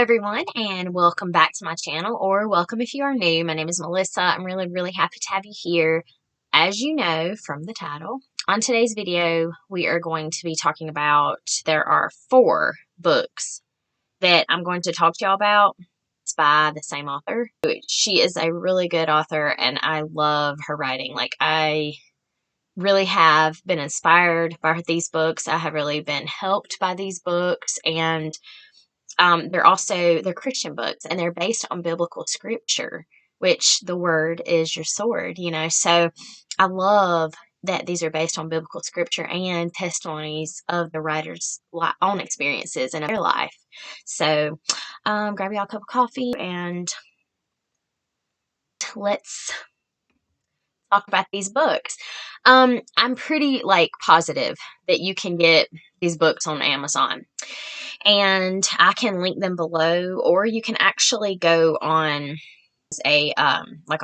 everyone, and welcome back to my channel, or welcome if you are new. My name is Melissa. I'm really happy to have you here. As you know from the title, on today's video, we are going to be talking about, there are 4 books that I'm going to talk to y'all about. It's by the same author. She is a really good author, and I love her writing. I really have been inspired by these books. I have really been helped by these books, and they're Christian books, and they're based on biblical scripture, which the word is your sword, So I love that these are based on biblical scripture and testimonies of the writer's own experiences in their life. So grab y'all a cup of coffee and let's talk about these books. I'm pretty positive that you can get these books on Amazon, and I can link them below, or you can actually go on a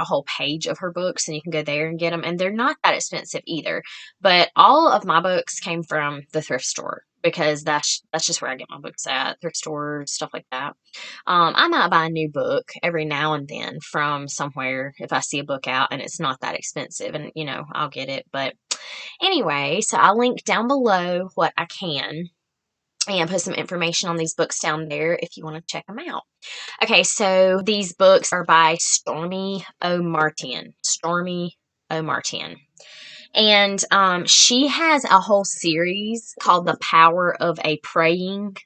whole page of her books, and you can go there and get them, and they're not that expensive either. But all of my books came from the thrift store, because that's just where I get my books at, thrift stores, stuff like that. I might buy a new book every now and then from somewhere if I see a book out and it's not that expensive, and I'll get it. But anyway, so I'll link down below what I can and put some information on these books down there if you want to check them out. Okay, so these books are by Stormie Omartian. Stormie Omartian. And she has a whole series called The Power of a Praying.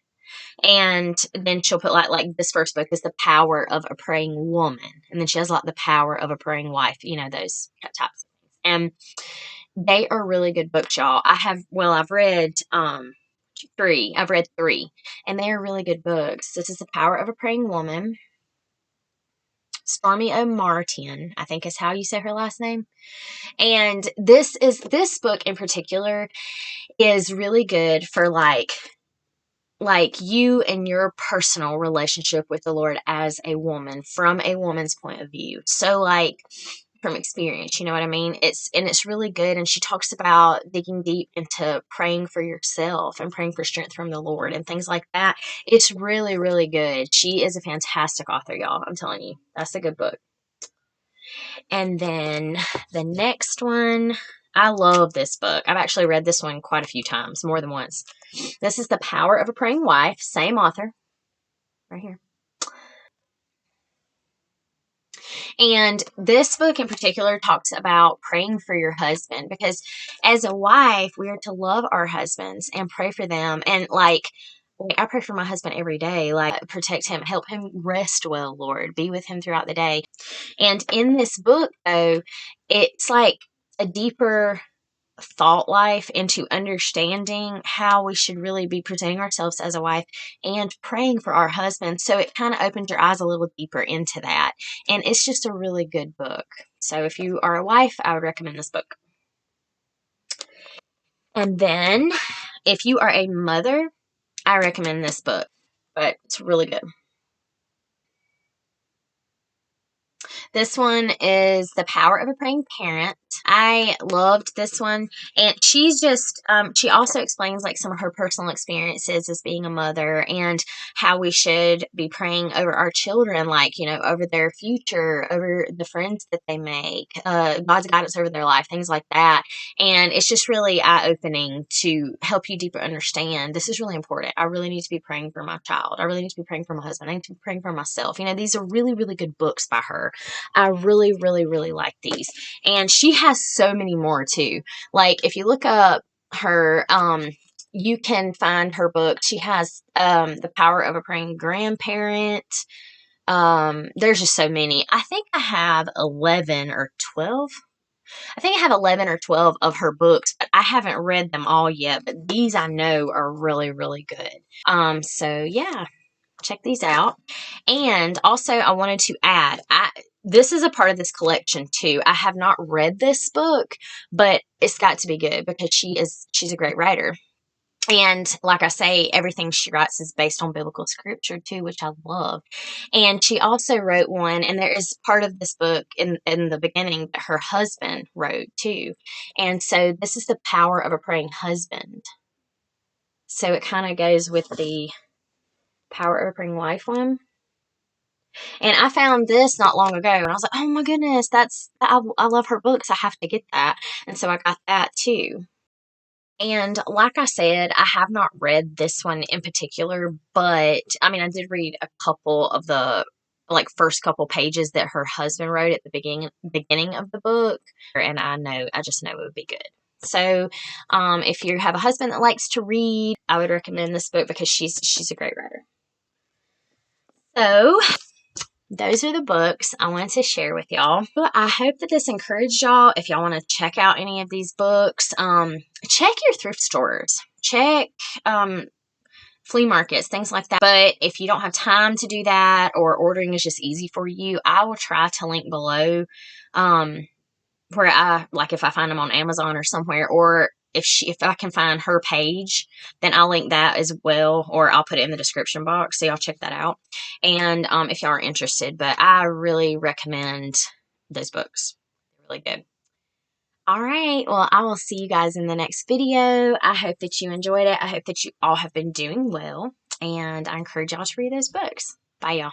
And then she'll put this first book is The Power of a Praying Woman. And then she has The Power of a Praying Wife, those types of things. And they are really good books, y'all. I've read 3. I've read 3, and they are really good books. This is The Power of a Praying Woman. Stormie Omartian, I think is how you say her last name. And this book in particular is really good for you and your personal relationship with the Lord as a woman, from a woman's point of view. So from experience, you know what I mean? It's really good. And she talks about digging deep into praying for yourself and praying for strength from the Lord and things like that. It's really good. She is a fantastic author, y'all. I'm telling you, that's a good book. And then the next one, I love this book. I've actually read this one quite a few times, more than once. This is The Power of a Praying Wife, same author, right here. And this book in particular talks about praying for your husband, because as a wife, we are to love our husbands and pray for them. And I pray for my husband every day, protect him, help him rest well, Lord, be with him throughout the day. And in this book, though, it's a deeper thought life into understanding how we should really be presenting ourselves as a wife and praying for our husbands. So it kind of opens your eyes a little deeper into that. And it's just a really good book. So if you are a wife, I would recommend this book. And then if you are a mother, I recommend this book, but it's really good. This one is The Power of a Praying Parent. I loved this one. And she's just, she also explains some of her personal experiences as being a mother, and how we should be praying over our children, over their future, over the friends that they make, God's guidance over their life, things like that. And it's just really eye-opening to help you deeper understand, this is really important. I really need to be praying for my child. I really need to be praying for my husband. I need to be praying for myself. These are really good books by her. I really like these. And she has so many more too. If you look up her, you can find her book. She has The Power of a Praying Grandparent. There's just so many. I think I have 11 or 12. I think I have 11 or 12 of her books, but I haven't read them all yet. But these I know are really good. So yeah, check these out. And also I wanted to add, this is a part of this collection too. I have not read this book, but it's got to be good, because she's a great writer. And like I say, everything she writes is based on biblical scripture too, which I love. And she also wrote one, and there is part of this book in the beginning that her husband wrote too. And so this is The Power of a Praying Husband. So it kind of goes with the Power of a Praying Wife one. And I found this not long ago, and I was like, oh my goodness, I love her books. I have to get that. And so I got that too. And like I said, I have not read this one in particular, but I mean, I did read a couple of the like first couple pages that her husband wrote at the beginning of the book, and I just know it would be good. So, if you have a husband that likes to read, I would recommend this book because she's a great writer. So, those are the books I wanted to share with y'all. I hope that this encouraged y'all. If y'all want to check out any of these books, check your thrift stores. Check flea markets, things like that. But if you don't have time to do that or ordering is just easy for you, I will try to link below where if I find them on Amazon or somewhere, or if I can find her page, then I'll link that as well, or I'll put it in the description box, so y'all check that out. And if y'all are interested, but I really recommend those books. They're really good. All right, well, I will see you guys in the next video. I hope that you enjoyed it. I hope that you all have been doing well, and I encourage y'all to read those books. Bye, y'all.